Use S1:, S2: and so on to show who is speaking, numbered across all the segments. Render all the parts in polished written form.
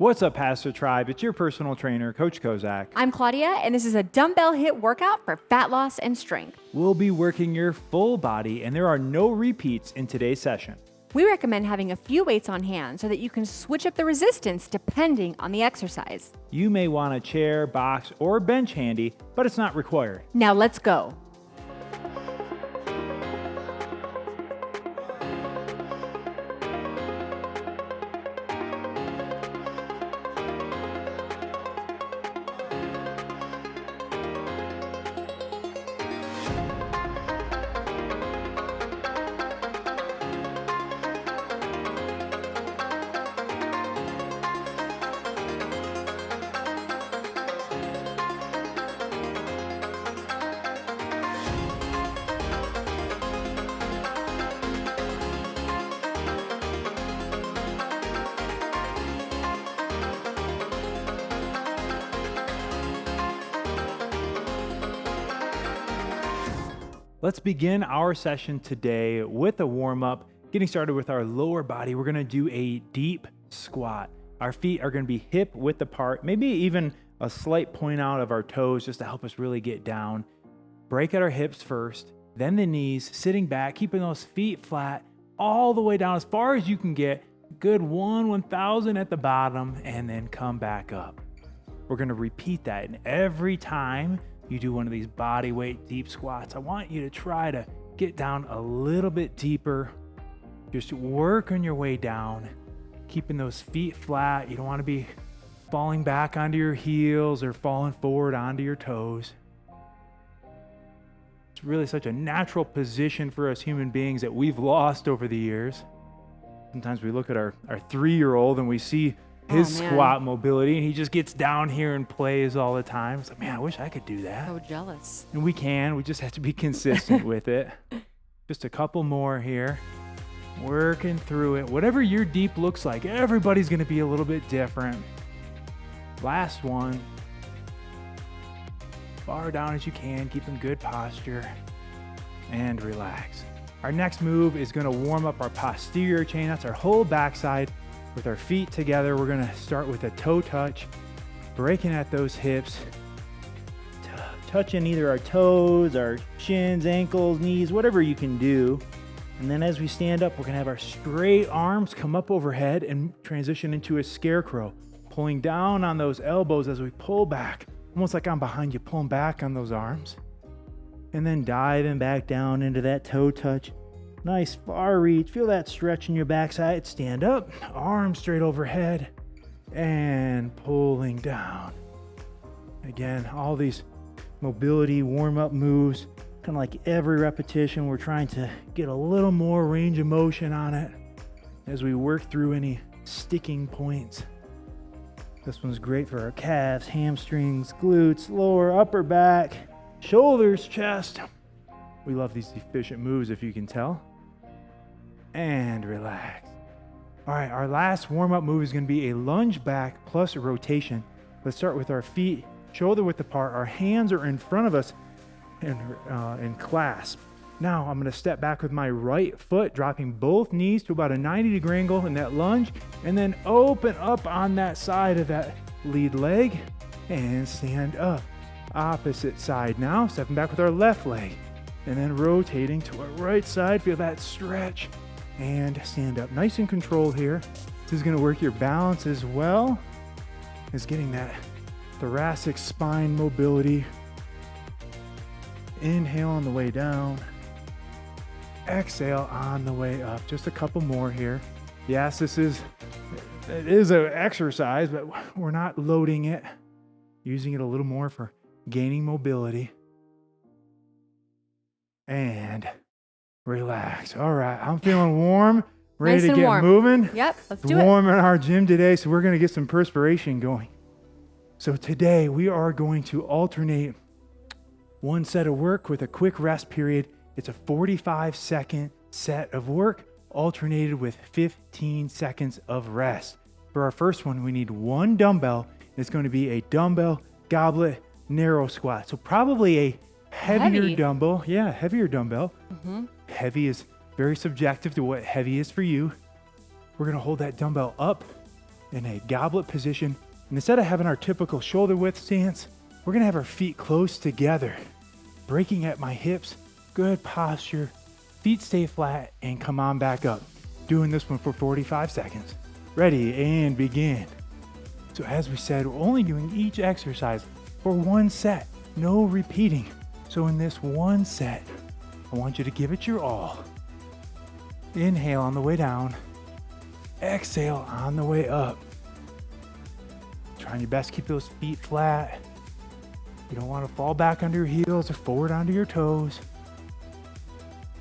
S1: What's up, Pastor Tribe? It's your personal trainer, Coach Kozak.
S2: I'm Claudia, and this is a dumbbell HIIT workout for fat loss and strength.
S1: We'll be working your full body, and there are no repeats in today's session.
S2: We recommend having a few weights on hand so that you can switch up the resistance depending on the exercise.
S1: You may want a chair, box, or bench handy, but it's not required.
S2: Now let's go.
S1: Let's begin our session today with a warm-up. Getting started with our lower body, we're gonna do a deep squat. Our feet are gonna be hip width apart, maybe even a slight point out of our toes just to help us really get down. Break at our hips first, then the knees, sitting back, keeping those feet flat all the way down as far as you can get. Good 1,000 at the bottom, and then come back up. We're gonna repeat that, and every time you do one of these body weight deep squats, I want you to try to get down a little bit deeper. Just work on your way down, keeping those feet flat. You don't want to be falling back onto your heels or falling forward onto your toes. It's really such a natural position for us human beings that we've lost over the years. Sometimes we look at our 3-year-old and we see his squat mobility, and he just gets down here and plays all the time. It's like, man, I wish I could do that.
S2: So jealous.
S1: And we just have to be consistent with it. Just a couple more here. Working through it. Whatever your deep looks like, everybody's going to be a little bit different. Last one. Far down as you can, keeping good posture, and relax. Our next move is going to warm up our posterior chain. That's our whole backside. With our feet together, we're gonna start with a toe touch, breaking at those hips, touching either our toes, our shins, ankles, knees, whatever you can do. And then as we stand up, we're gonna have our straight arms come up overhead and transition into a scarecrow, pulling down on those elbows as we pull back, almost like I'm behind you, pulling back on those arms. And then diving back down into that toe touch. Nice far reach. Feel that stretch in your backside. Stand up, arms straight overhead, and pulling down. Again, all these mobility warm-up moves, kind of like every repetition, we're trying to get a little more range of motion on it as we work through any sticking points. This one's great for our calves, hamstrings, glutes, lower, upper back, shoulders, chest. We love these efficient moves, if you can tell. And relax. All right, our last warm-up move is going to be a lunge back plus a rotation. Let's start with our feet shoulder width apart. Our hands are in front of us and clasp. Now I'm going to step back with my right foot, dropping both knees to about a 90-degree angle in that lunge, and then open up on that side of that lead leg and stand up. Opposite side now, stepping back with our left leg. And then rotating to our right side, feel that stretch, and stand up. Nice and controlled here. This is gonna work your balance as well as getting that thoracic spine mobility. Inhale on the way down. Exhale on the way up. Just a couple more here. Yes, it is an exercise, but we're not loading it. Using it a little more for gaining mobility. And relax. All right, I'm feeling warm, ready
S2: Nice
S1: to
S2: and
S1: get
S2: warm.
S1: moving.
S2: Yep, let's
S1: It's
S2: do it.
S1: warm in our gym today, so we're going to get some perspiration going. So today we are going to alternate one set of work with a quick rest period. It's a 45-second set of work alternated with 15 seconds of rest. For our first one, we need one dumbbell. It's going to be a dumbbell goblet narrow squat. So probably a heavier dumbbell. Yeah, heavier dumbbell. Mm-hmm. Heavy is very subjective to what heavy is for you. We're going to hold that dumbbell up in a goblet position. And instead of having our typical shoulder width stance, we're gonna have our feet close together, breaking at my hips, good posture, feet stay flat, and come on back up. Doing this one for 45 seconds. Ready, and begin. So as we said, we're only doing each exercise for one set, no repeating. So in this one set, I want you to give it your all. Inhale on the way down, exhale on the way up. Trying your best to keep those feet flat. You don't want to fall back under your heels or forward onto your toes.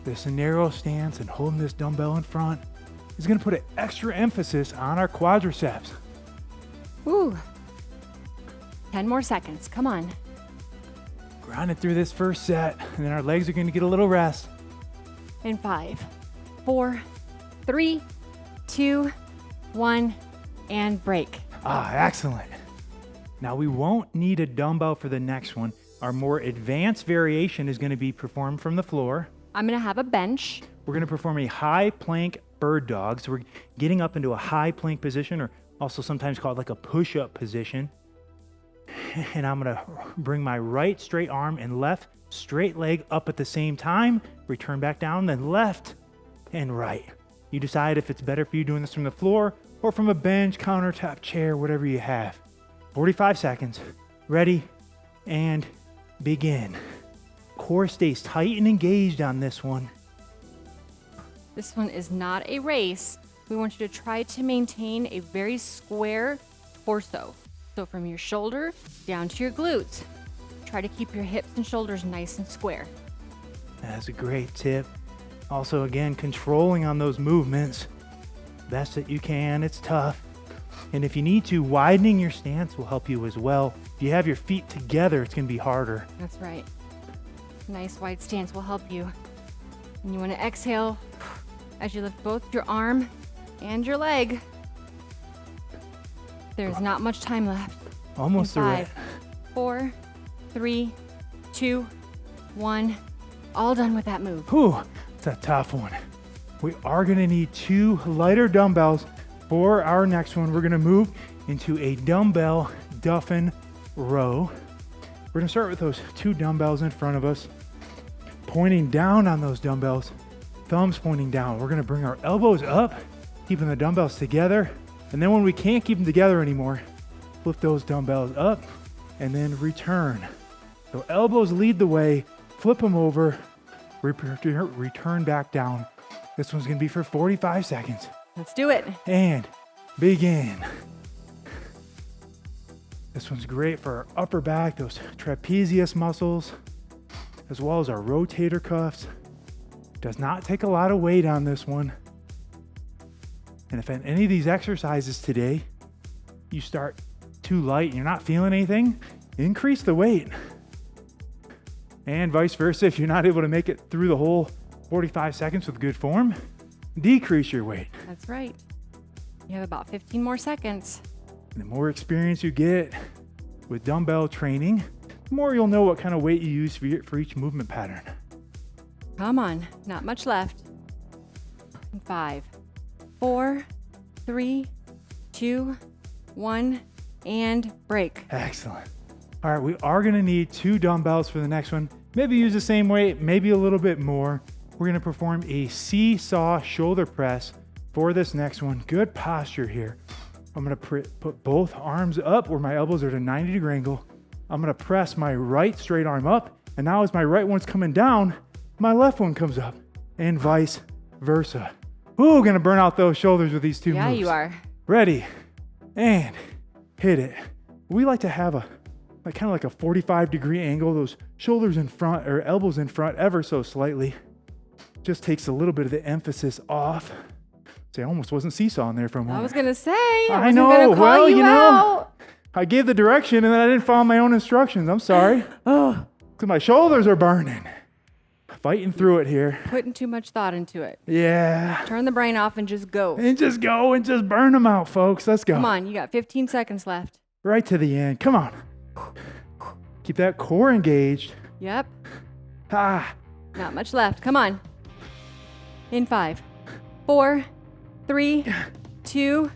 S1: This narrow stance and holding this dumbbell in front is going to put an extra emphasis on our quadriceps.
S2: Ooh. 10 more seconds. Come on.
S1: Grinding through this first set, and then our legs are going to get a little rest.
S2: In 5, 4, 3, 2, 1, and break.
S1: Excellent. Now we won't need a dumbbell for the next one. Our more advanced variation is going to be performed from the floor.
S2: I'm going to have a bench.
S1: We're going to perform a high plank bird dog. So we're getting up into a high plank position, or also sometimes called like a push-up position. And I'm going to bring my right straight arm and left straight leg up at the same time. Return back down, then left and right. You decide if it's better for you doing this from the floor or from a bench, countertop, chair, whatever you have. 45 seconds. Ready, and begin. Core stays tight and engaged on this one.
S2: This one is not a race. We want you to try to maintain a very square torso. So from your shoulder down to your glutes. Try to keep your hips and shoulders nice and square.
S1: That's a great tip. Also, again, controlling on those movements. Best that you can. It's tough. And if you need to, widening your stance will help you as well. If you have your feet together, it's going to be harder.
S2: That's right. Nice wide stance will help you. And you want to exhale as you lift both your arm and your leg. There's not much time left.
S1: Almost
S2: In
S1: through
S2: 5, 4, 3, 2, 1. All done with that move.
S1: Whew, it's a tough one. We are going to need 2 lighter dumbbells for our next one. We're going to move into a dumbbell Duffin row. We're going to start with those 2 dumbbells in front of us, pointing down on those dumbbells, thumbs pointing down. We're going to bring our elbows up, keeping the dumbbells together. And then when we can't keep them together anymore, flip those dumbbells up and then return. So elbows lead the way, flip them over, return back down. This one's going to be for 45 seconds.
S2: Let's do it.
S1: And begin. This one's great for our upper back, those trapezius muscles, as well as our rotator cuffs. Does not take a lot of weight on this one. And if in any of these exercises today, you start too light and you're not feeling anything, increase the weight. And vice versa, if you're not able to make it through the whole 45 seconds with good form, decrease your weight.
S2: That's right. You have about 15 more seconds.
S1: The more experience you get with dumbbell training, the more you'll know what kind of weight you use for each movement pattern.
S2: Come on, not much left. 5, 4, 3, 2, 1, and break.
S1: Excellent. All right, we are going to need 2 dumbbells for the next one. Maybe use the same weight, maybe a little bit more. We're going to perform a seesaw shoulder press for this next one. Good posture here. I'm going to put both arms up where my elbows are at a 90-degree angle. I'm going to press my right straight arm up, and now as my right one's coming down, my left one comes up, and vice versa. Ooh, going to burn out those shoulders with these 2 moves.
S2: Yeah, you are.
S1: Ready, and hit it. We like to have a kind of like a 45-degree angle, those shoulders in front or elbows in front ever so slightly. Just takes a little bit of the emphasis off. See, I almost wasn't seesawing there for a moment.
S2: I was going to say, I
S1: I
S2: wasn't
S1: know.
S2: gonna call
S1: Well, you know,
S2: out.
S1: I gave the direction and then I didn't follow my own instructions. I'm sorry.
S2: Oh,
S1: Because my shoulders are burning. Fighting through it here.
S2: putting too much thought into it.
S1: Yeah.
S2: Turn the brain off and just go.
S1: And just go and just burn them out, folks. Let's go.
S2: Come on, you got 15 seconds left.
S1: Right to the end. Come on. Keep that core engaged.
S2: Yep,
S1: Ah.
S2: not much left. Come on. In 5, 4, 3, 2,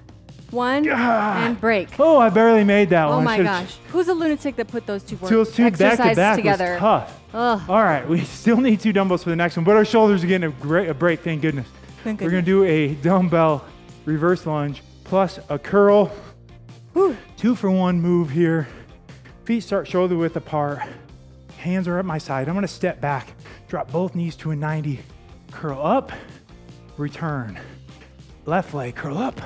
S2: 1, and break.
S1: Oh, I barely made that one.
S2: Oh my gosh. Who's a lunatic that put those two
S1: Those two back to back
S2: together?
S1: was tough.
S2: Ugh.
S1: All right, we still need 2 dumbbells for the next one, but our shoulders are getting a break, thank goodness.
S2: Thank
S1: We're
S2: goodness.
S1: gonna do a dumbbell reverse lunge plus a curl.
S2: Whew.
S1: 2-for-1 move here. Feet start shoulder width apart. Hands are at my side. I'm gonna step back, drop both knees to a 90, curl up, return. Left leg, curl up,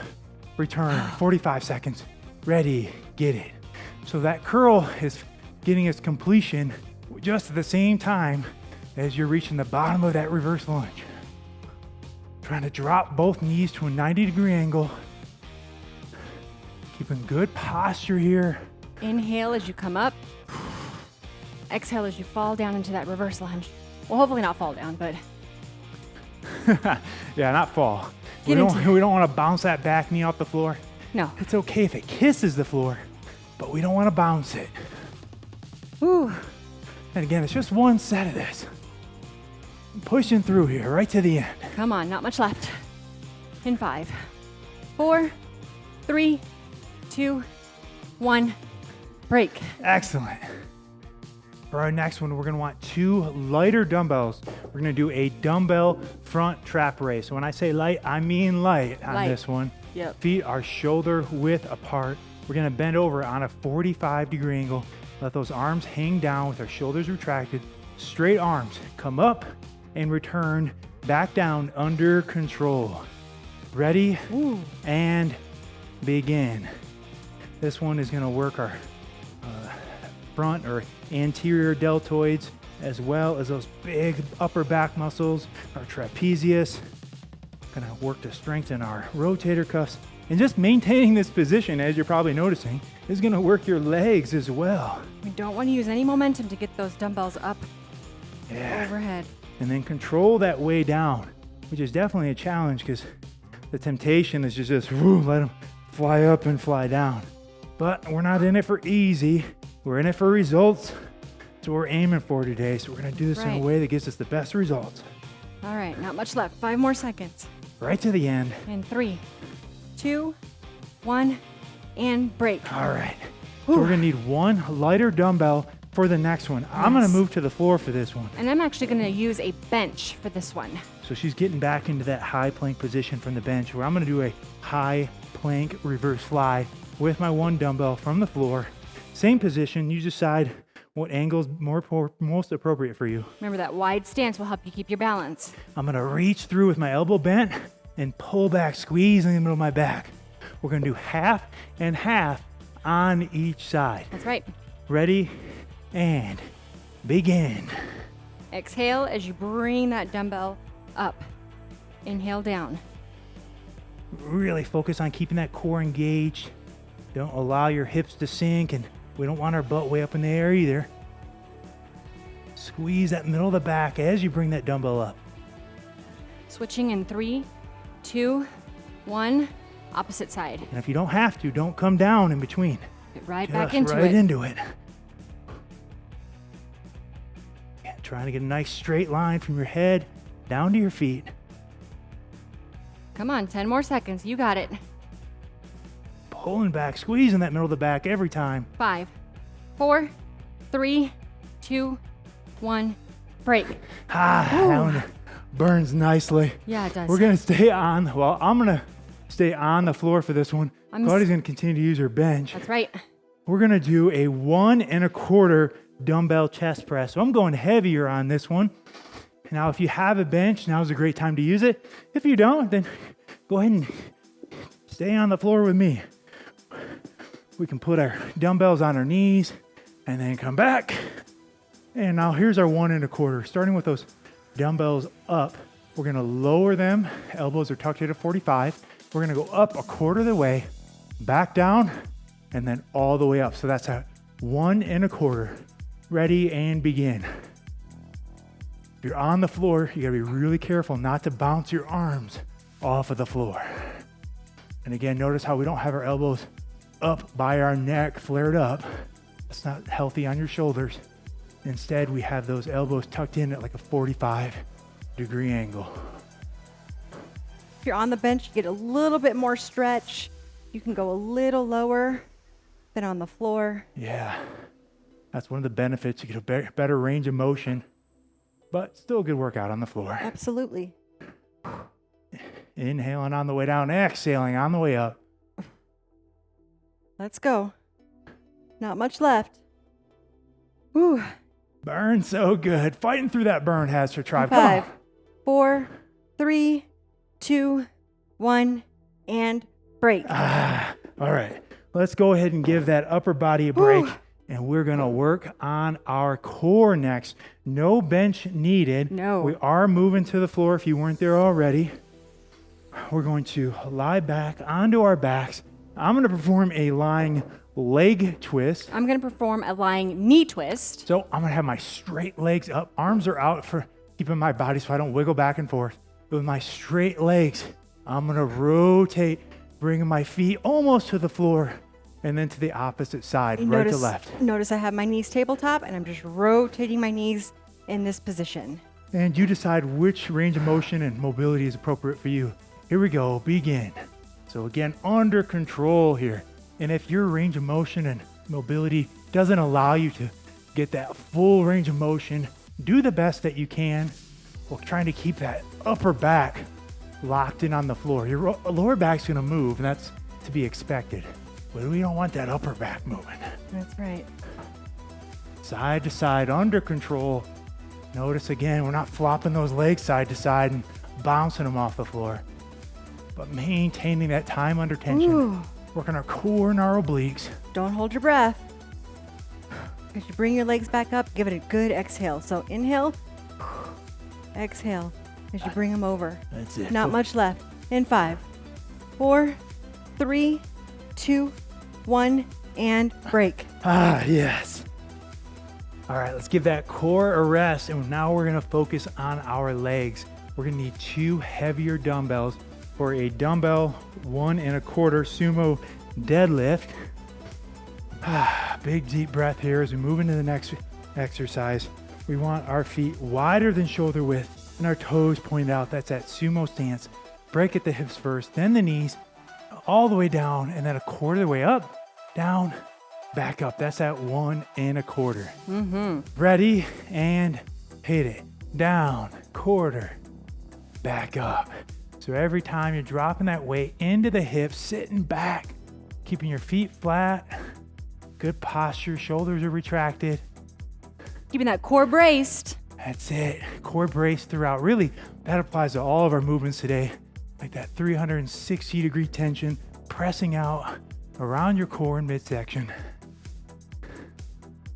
S1: return. 45 seconds. Ready, get it. So that curl is getting its completion just at the same time as you're reaching the bottom of that reverse lunge. Trying to drop both knees to a 90-degree angle. Keeping good posture here.
S2: Inhale as you come up. Exhale as you fall down into that reverse lunge. Well, hopefully not fall down, but
S1: Yeah, not fall. We
S2: Get
S1: don't want to bounce that back knee off the floor.
S2: no.
S1: It's okay if it kisses the floor, but we don't want to bounce it.
S2: Whew.
S1: And again, it's just one set of this. I'm pushing through here, right to the end.
S2: Come on, not much left. In 5, 4, 3, 2, 1, break.
S1: Excellent. For our next one, we're gonna want 2 lighter dumbbells. We're gonna do a dumbbell front trap raise. So when I say light, I mean light on this one.
S2: Yep.
S1: Feet are shoulder width apart. We're gonna bend over on a 45-degree angle. Let those arms hang down with our shoulders retracted. Straight arms, come up and return back down under control. Ready?
S2: Ooh.
S1: And begin. This one is gonna work our front or anterior deltoids, as well as those big upper back muscles, our trapezius. Gonna work to strengthen our rotator cuffs. And just maintaining this position, as you're probably noticing, is gonna work your legs as well.
S2: We don't want to use any momentum to get those dumbbells up
S1: Yeah.
S2: overhead.
S1: And then control that way down, which is definitely a challenge because the temptation is just let them fly up and fly down. But we're not in it for easy. We're in it for results. That's what we're aiming for today. So we're gonna do this in a
S2: Right.
S1: way that gives us the best results.
S2: All right, not much left. 5 more seconds.
S1: Right to the end.
S2: In 3, 2, 1, and break.
S1: All right. So we're gonna need 1 lighter dumbbell for the next one. I'm gonna
S2: Yes.
S1: move to the floor for this one.
S2: And I'm actually going to use a bench for this one.
S1: So she's getting back into that high plank position from the bench where I'm gonna do a high plank reverse fly with my 1 dumbbell from the floor. Same position, you decide what angle is most appropriate for you.
S2: Remember that wide stance will help you keep your balance.
S1: I'm gonna reach through with my elbow bent and pull back, squeeze in the middle of my back. We're gonna do half and half on each side.
S2: That's right.
S1: Ready and begin.
S2: Exhale as you bring that dumbbell up. Inhale down.
S1: Really focus on keeping that core engaged. Don't allow your hips to sink, and we don't want our butt way up in the air either. Squeeze that middle of the back as you bring that dumbbell up.
S2: Switching in 3, 2, 1. Opposite side.
S1: And if you don't have to, don't come down in between.
S2: Get right
S1: Just
S2: back into
S1: right
S2: it.
S1: into it. Yeah, trying to get a nice straight line from your head down to your feet.
S2: Come on, 10 more seconds. You got it.
S1: Pulling back, squeezing that middle of the back every time.
S2: 5, 4, 3, 2, 1. Break.
S1: That one burns nicely.
S2: Yeah, it does.
S1: We're gonna stay on, I'm gonna stay on the floor for this one. Claudia's gonna continue to use her bench.
S2: That's right.
S1: We're gonna do a 1 1/4 dumbbell chest press. So I'm going heavier on this one. Now, if you have a bench, now's a great time to use it. If you don't, then go ahead and stay on the floor with me. We can put our dumbbells on our knees and then come back. And now here's our 1 1/4. Starting with those dumbbells up, we're gonna lower them. Elbows are tucked at a 45. We're gonna go up 1/4 of the way, back down, and then all the way up. So that's a 1 1/4. Ready and begin. If you're on the floor, you gotta be really careful not to bounce your arms off of the floor. And again, notice how we don't have our elbows up by our neck, flared up. That's not healthy on your shoulders. Instead, we have those elbows tucked in at like a 45-degree angle.
S2: If you're on the bench, you get a little bit more stretch. You can go a little lower than on the floor.
S1: Yeah, that's one of the benefits. You get a better range of motion, but still a good workout on the floor.
S2: Absolutely.
S1: Inhaling on the way down, exhaling on the way up.
S2: Let's go. Not much left. Whew.
S1: Burn so good. Fighting through that burn, HASfit Tribe.
S2: 5,
S1: Come on.
S2: 4, 3, 2, 1, and break.
S1: All right. Let's go ahead and give that upper body a break.
S2: Whew.
S1: And we're going to work on our core next. No bench needed.
S2: No.
S1: We are moving to the floor if you weren't there already. We're going to lie back onto our backs. I'm going to perform a lying leg twist.
S2: I'm going to perform a lying knee twist.
S1: So I'm going to have my straight legs up. Arms are out for keeping my body so I don't wiggle back and forth. With my straight legs, I'm going to rotate, bringing my feet almost to the floor and then to the opposite side, right to left.
S2: Notice I have my knees tabletop and I'm just rotating my knees in this position.
S1: And you decide which range of motion and mobility is appropriate for you. Here we go, begin. So again, under control here. And if your range of motion and mobility doesn't allow you to get that full range of motion, do the best that you can while trying to keep that upper back locked in on the floor. Your lower back's gonna move, and that's to be expected. But we don't want that upper back moving.
S2: That's right.
S1: Side to side, under control. Notice again, we're not flopping those legs side to side and bouncing them off the floor, but maintaining that time under tension.
S2: Ooh.
S1: Working our core and our obliques.
S2: Don't hold your breath. As you bring your legs back up, give it a good exhale. So inhale, exhale as you bring them over.
S1: That's it.
S2: Not much left. In 5, 4, 3, 2, 1, and break.
S1: Yes. All right, let's give that core a rest. And now we're gonna focus on our legs. We're gonna need 2 heavier dumbbells for a dumbbell 1 1/4 sumo deadlift. Big deep breath here as we move into the next exercise. We want our feet wider than shoulder width and our toes pointed out. That's that sumo stance. Break at the hips first, then the knees, all the way down, and then 1/4 of the way up, down, back up. That's that 1 1/4. Ready, and hit it. Down, 1/4, back up. So every time you're dropping that weight into the hips, sitting back, keeping your feet flat, good posture, shoulders are retracted.
S2: Keeping that core braced.
S1: That's it. Core brace throughout. Really, that applies to all of our movements today. Like that 360-degree tension, pressing out around your core and midsection.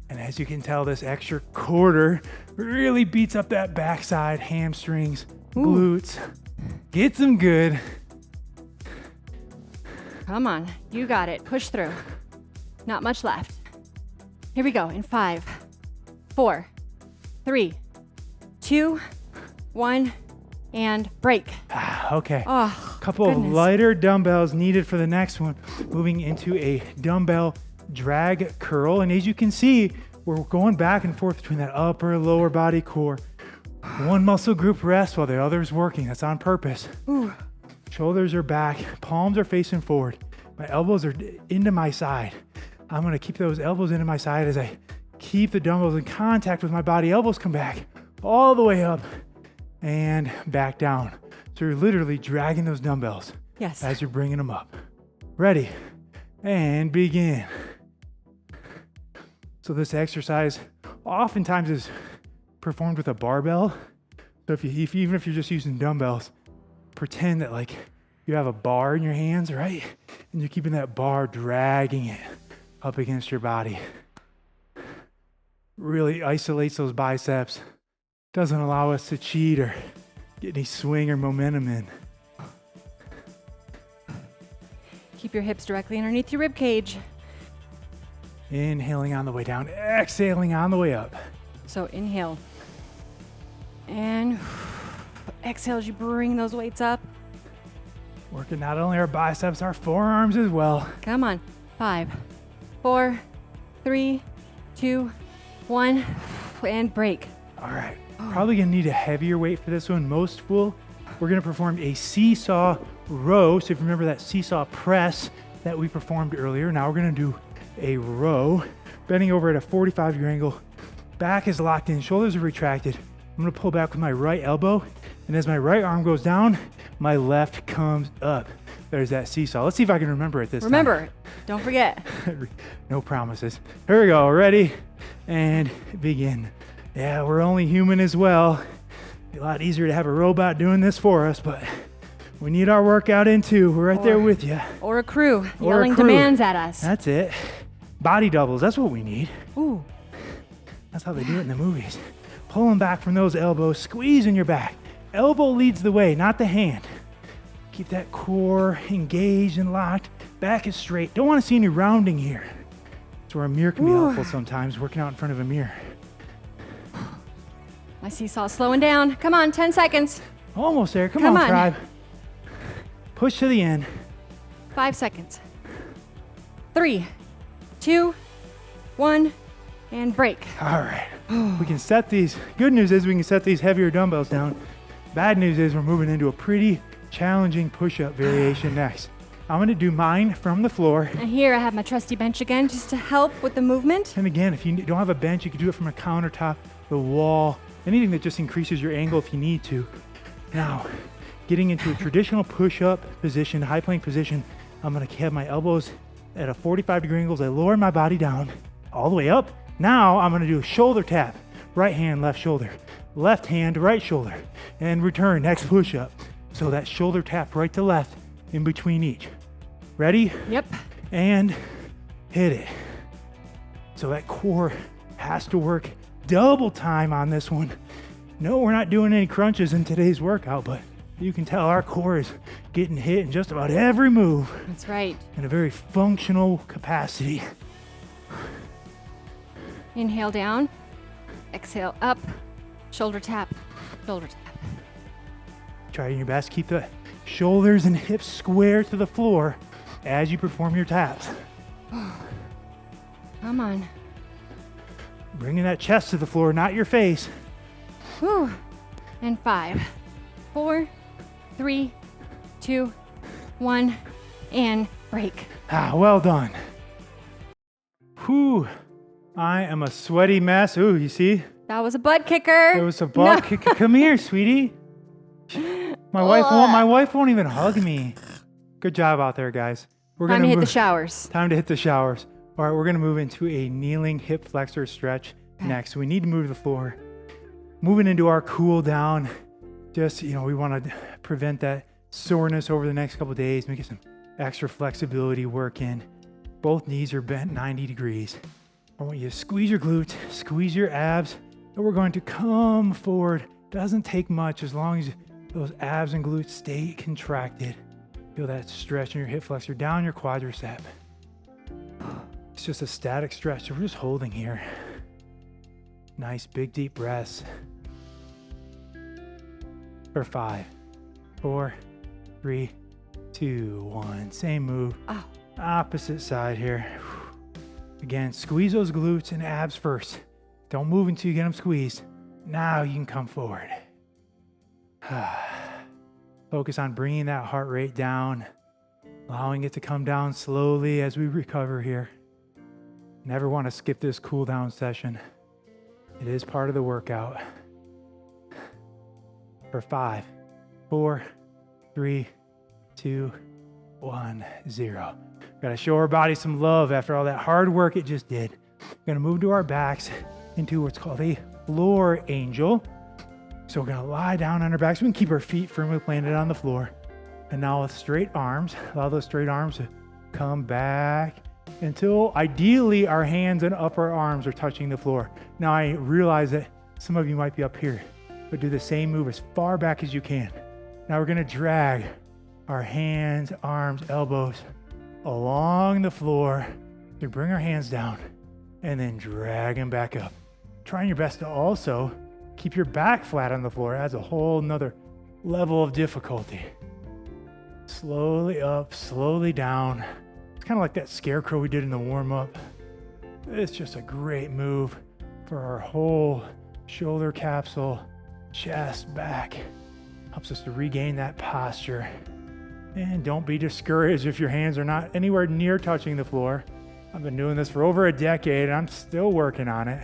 S1: And as you can tell, this extra 1/4 really beats up that backside, hamstrings, glutes. Gets them good.
S2: Come on, you got it. Push through. Not much left. Here we go in 5, 4, 3, 2, 1, and break.
S1: Okay.
S2: Oh,
S1: Couple of lighter dumbbells needed for the next one. Moving into a dumbbell drag curl. And as you can see, we're going back and forth between that upper and lower body core. One muscle group rests while the other is working. That's on purpose.
S2: Ooh.
S1: Shoulders are back, palms are facing forward. My elbows are into my side. I'm gonna keep those elbows into my side as I keep the dumbbells in contact with my body. Elbows come back all the way up and back down. So you're literally dragging those dumbbells as you're bringing them up. Ready, and begin. So this exercise oftentimes is performed with a barbell. So even if you're just using dumbbells, pretend that like you have a bar in your hands, right? And you're keeping that bar, dragging it up against your body. Really isolates those biceps. Doesn't allow us to cheat or get any swing or momentum in.
S2: Keep your hips directly underneath your rib cage.
S1: Inhaling on the way down, exhaling on the way up.
S2: So inhale. And exhale as you bring those weights up.
S1: Working not only our biceps, our forearms as well.
S2: Come on. 5, 4, 3, 2, 1, and break.
S1: All right. Probably gonna need a heavier weight for this one. We're gonna perform a seesaw row. So if you remember that seesaw press, that we performed earlier. Now we're going to do a row, bending over at a 45-degree angle. Back is locked in, shoulders are retracted. I'm going to pull back with my right elbow, and as my right arm goes down, my left comes up. There's that seesaw. Let's see if I can remember it this
S2: Remember, don't forget.
S1: time. No promises. Here we go. Ready? And begin. Yeah, we're only human as well. Be a lot easier to have a robot doing this for us, but we need our workout in too. We're right there with you.
S2: Or a crew
S1: Or a
S2: yelling
S1: crew.
S2: demands at us.
S1: That's it. Body doubles. That's what we need.
S2: Ooh.
S1: That's how they do it in the movies. Pulling back from those elbows, squeezing your back. Elbow leads the way, not the hand. Keep that core engaged and locked. Back is straight. Don't want to see any rounding here. That's where a mirror can be helpful sometimes, working out in front of a mirror.
S2: My seesaw's slowing down. Come on, 10 seconds.
S1: Almost there. Come
S2: Come
S1: on,
S2: on.
S1: tribe. Push to the end.
S2: 5 seconds. 3, 2, 1, and break.
S1: All right. We can set these. Good news is we can set these heavier dumbbells down. Bad news is we're moving into a pretty challenging push-up variation next. I'm going to do mine from the floor.
S2: And here I have my trusty bench again just to help with the movement.
S1: And again, if you don't have a bench, you can do it from a countertop, the wall, anything that just increases your angle if you need to. Now, getting into a traditional push-up position, high plank position, I'm going to have my elbows at a 45-degree angle as I lower my body down all the way up. Now I'm going to do a shoulder tap. Right hand, left shoulder. Left hand, right shoulder. And return, next push-up. So that shoulder tap right to left in between each. Ready?
S2: Yep.
S1: And hit it. So that core has to work double time on this one. No, we're not doing any crunches in today's workout, but you can tell our core is getting hit in just about every move
S2: That's right.
S1: in a very functional capacity.
S2: Inhale down. Exhale up. Shoulder tap. Shoulder tap.
S1: Try your best, keep the shoulders and hips square to the floor as you perform your taps.
S2: Come on.
S1: Bringing that chest to the floor, not your face.
S2: Whew. And 5, 4, 3, 2, 1, and break.
S1: Well done. Whew. I am a sweaty mess. Ooh, you see?
S2: That was a butt kicker.
S1: There was a butt kick. Come here, sweetie. My wife won't even hug me. Good job out there, guys. We're
S2: Time to hit the
S1: move-
S2: showers.
S1: Time to hit the showers. All right, we're gonna move into a kneeling hip flexor stretch next. We need to move to the floor. Moving into our cool down. Just, we want to prevent that soreness over the next couple of days. Make some extra flexibility work in. Both knees are bent 90 degrees. I want you to squeeze your glutes, squeeze your abs, and we're going to come forward. Doesn't take much as long as those abs and glutes stay contracted. Feel that stretch in your hip flexor, down your quadricep. It's just a static stretch, so we're just holding here. Nice big deep breaths. For 5, 4, 3, 2, 1. Same move.
S2: Oh.
S1: Opposite side here. Again, squeeze those glutes and abs first. Don't move until you get them squeezed. Now you can come forward. Focus on bringing that heart rate down, allowing it to come down slowly as we recover here. Never want to skip this cool down session. It is part of the workout. For 5, 4, 3, 2, 1, 0. Gotta show our body some love after all that hard work it just did. We're gonna move to our backs into what's called a floor angel. So we're gonna lie down on our backs. We can keep our feet firmly planted on the floor. And now with straight arms, allow those straight arms to come back until ideally our hands and upper arms are touching the floor. Now I realize that some of you might be up here, but do the same move as far back as you can. Now we're gonna drag our hands, arms, elbows along the floor to bring our hands down and then drag them back up. Trying your best to also keep your back flat on the floor. Adds a whole nother level of difficulty. Slowly up, slowly down. It's kind of like that scarecrow we did in the warm-up. It's just a great move for our whole shoulder capsule, chest, back. Helps us to regain that posture. And don't be discouraged if your hands are not anywhere near touching the floor. I've been doing this for over a decade and I'm still working on it.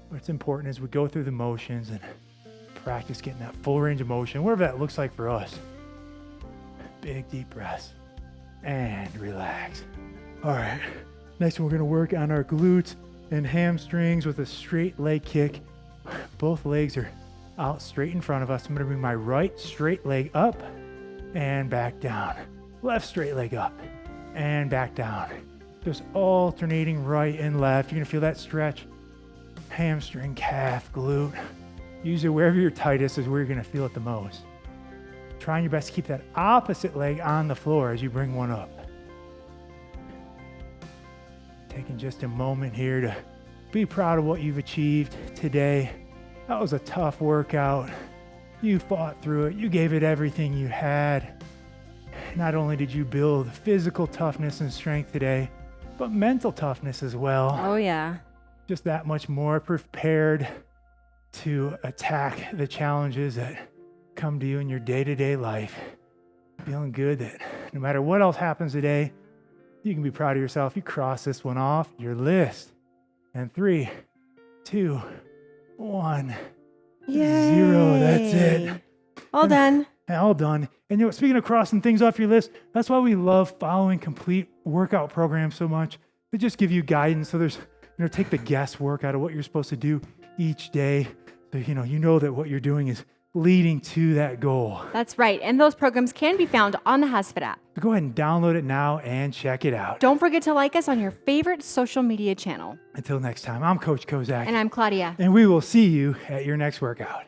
S1: What's important is we go through the motions and practice getting that full range of motion, whatever that looks like for us. Big deep breaths and relax. All right, next one we're gonna work on our glutes and hamstrings with a straight leg kick. Both legs are out straight in front of us. I'm gonna bring my right straight leg up and back down. Left straight leg up and back down. Just alternating right and left. You're gonna feel that stretch. Hamstring, calf, glute. Usually wherever you're tightest is where you're gonna feel it the most. Trying your best to keep that opposite leg on the floor as you bring one up. Taking just a moment here to be proud of what you've achieved today. That was a tough workout. You fought through it. You gave it everything you had. Not only did you build physical toughness and strength today, but mental toughness as well.
S2: Oh, yeah.
S1: Just that much more prepared to attack the challenges that come to you in your day-to-day life. Feeling good that no matter what else happens today, you can be proud of yourself. You cross this one off your list. And 3, 2, 1,
S2: Yay.
S1: 0. That's it.
S2: All done.
S1: All done. And speaking of crossing things off your list, that's why we love following complete workout programs so much. They just give you guidance. So there's, take the guesswork out of what you're supposed to do each day. So, you know that what you're doing is leading to that goal.
S2: That's right. And those programs can be found on the HASfit app.
S1: So go ahead and download it now and check it out.
S2: Don't forget to like us on your favorite social media channel.
S1: Until next time, I'm Coach Kozak.
S2: And I'm Claudia.
S1: And we will see you at your next workout.